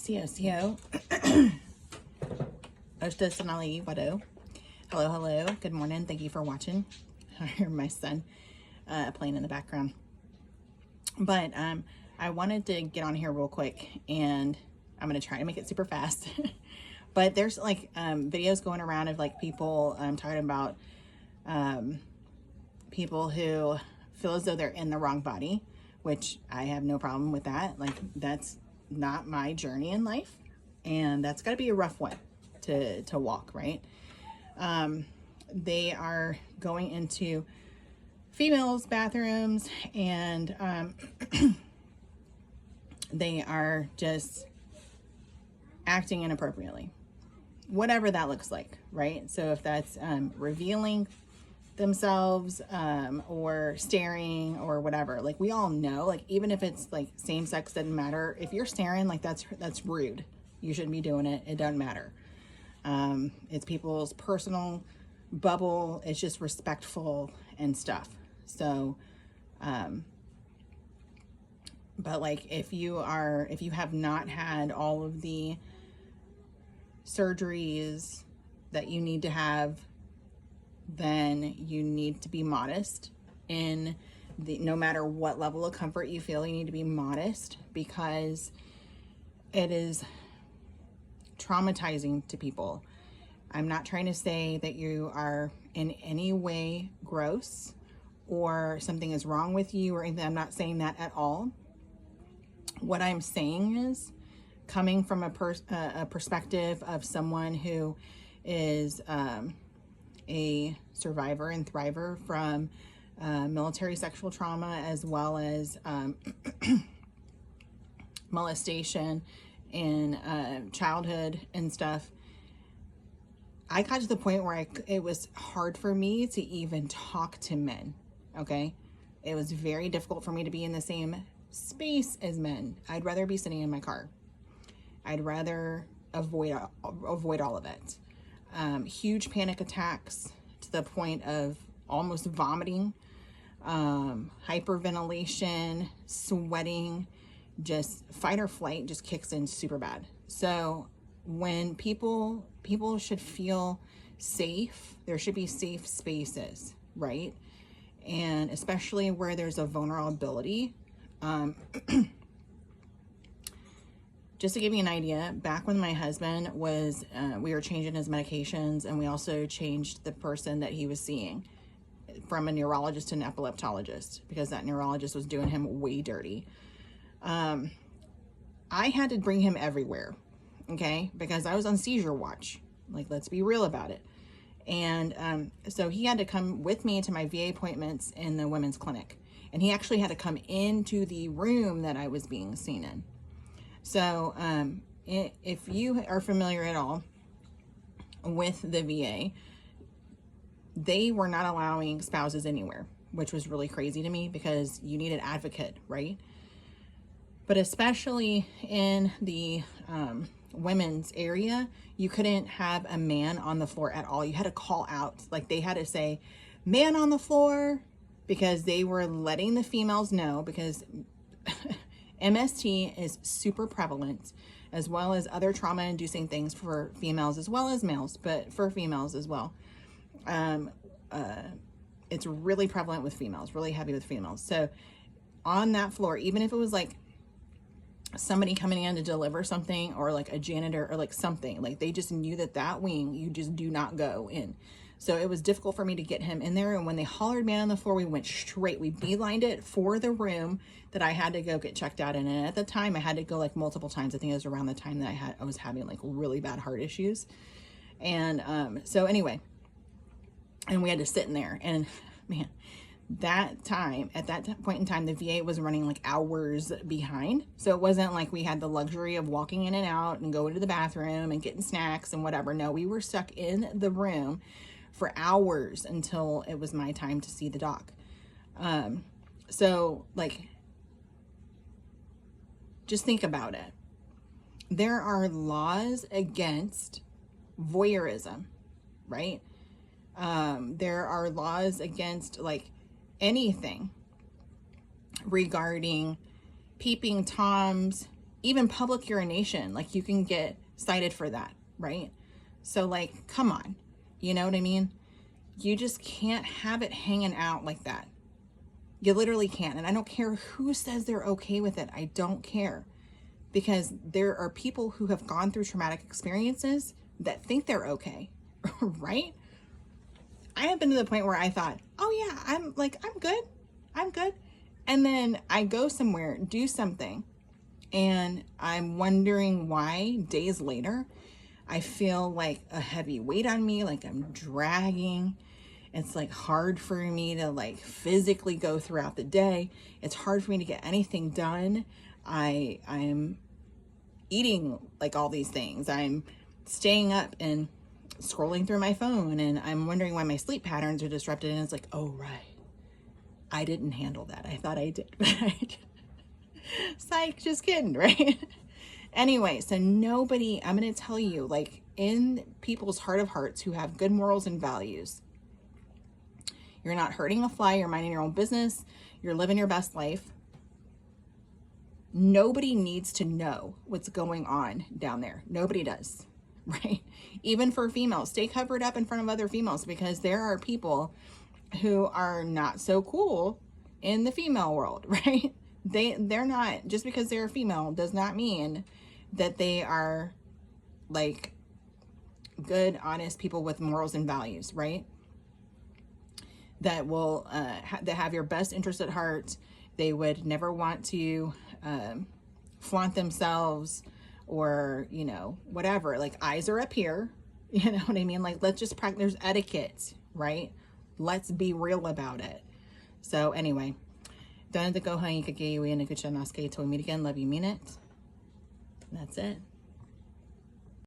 COCO. Oshtosanali Wado. Hello. Good morning. Thank you for watching. I hear my son playing in the background. But I wanted to get on here real quick, and I'm going to try to make it super fast. But there's like videos going around of like people talking about people who feel as though they're in the wrong body, which I have no problem with that. Like, that's not my journey in life, and that's got to be a rough one to walk, right? They are going into females' bathrooms, and they are just acting inappropriately, whatever that looks like, right? So if that's revealing themselves or staring or whatever, like, we all know, like, even if it's like same sex, doesn't matter. If you're staring, like, that's rude. You shouldn't be doing it. It doesn't matter. It's people's personal bubble. It's just respectful and stuff. So but like, if you have not had all of the surgeries that you need to have, then you need to be modest in no matter what level of comfort you feel, you need to be modest, because it is traumatizing to people. I'm not trying to say that you are in any way gross or something is wrong with you or anything. I'm not saying that at all. What I'm saying is, coming from a perspective of someone who is a survivor and thriver from military sexual trauma, as well as molestation in childhood and stuff, I got to the point where it was hard for me to even talk to men, okay? It was very difficult for me to be in the same space as men. I'd rather be sitting in my car. I'd rather avoid all of it. Huge panic attacks to the point of almost vomiting, hyperventilation, sweating, just fight or flight just kicks in super bad. So when people should feel safe, there should be safe spaces, right? And especially where there's a vulnerability. Just to give you an idea, back when my husband was, we were changing his medications, and we also changed the person that he was seeing from a neurologist to an epileptologist, because that neurologist was doing him way dirty. I had to bring him everywhere, okay? Because I was on seizure watch. Like, let's be real about it. And so he had to come with me to my VA appointments in the women's clinic. And he actually had to come into the room that I was being seen in. So if you are familiar at all with the VA, they were not allowing spouses anywhere, which was really crazy to me, because you need an advocate, right? But especially in the women's area, you couldn't have a man on the floor at all. You had to call out, like, they had to say, "Man on the floor," because they were letting the females know, because MST is super prevalent, as well as other trauma-inducing things for females as well as males, but for females as well. It's really prevalent with females, really heavy with females. So on that floor, even if it was like somebody coming in to deliver something, or like a janitor, or like something, like, they just knew that wing, you just do not go in. So it was difficult for me to get him in there. And when they hollered "man on the floor," we went straight, we beelined it for the room that I had to go get checked out in. And at the time, I had to go like multiple times. I think it was around the time that I was having like really bad heart issues. And so anyway, and we had to sit in there, and man, at that point in time, the VA was running like hours behind. So it wasn't like we had the luxury of walking in and out and going to the bathroom and getting snacks and whatever. No, we were stuck in the room for hours until it was my time to see the doc. So like, just think about it. There are laws against voyeurism, right? There are laws against like anything regarding peeping Toms, even public urination, like you can get cited for that, right? So like, come on, you know what I mean? You just can't have it hanging out like that. You literally can't. And I don't care who says they're okay with it. I don't care, because there are people who have gone through traumatic experiences that think they're okay, right? I have been to the point where I thought, oh yeah, I'm good. And then I go somewhere, do something, and I'm wondering why days later, I feel like a heavy weight on me, like I'm dragging. It's like hard for me to like physically go throughout the day. It's hard for me to get anything done. I'm eating like all these things. I'm staying up and scrolling through my phone, and I'm wondering why my sleep patterns are disrupted. And it's like, oh, right. I didn't handle that. I thought I did, but I didn't. Psych, just kidding, right? Anyway, so nobody, I'm going to tell you, like in people's heart of hearts who have good morals and values, you're not hurting a fly, you're minding your own business, you're living your best life. Nobody needs to know what's going on down there. Nobody does, right? Even for females, stay covered up in front of other females, because there are people who are not so cool in the female world, right? They're not, just because they're a female does not mean that they are like good, honest people with morals and values, right? That will that have your best interest at heart. They would never want to flaunt themselves, or, you know, whatever. Like, eyes are up here, you know what I mean? Like, let's just practice. There's etiquette, right? Let's be real about it. So anyway, don't go hang. We meet again. Love you, mean it. That's it.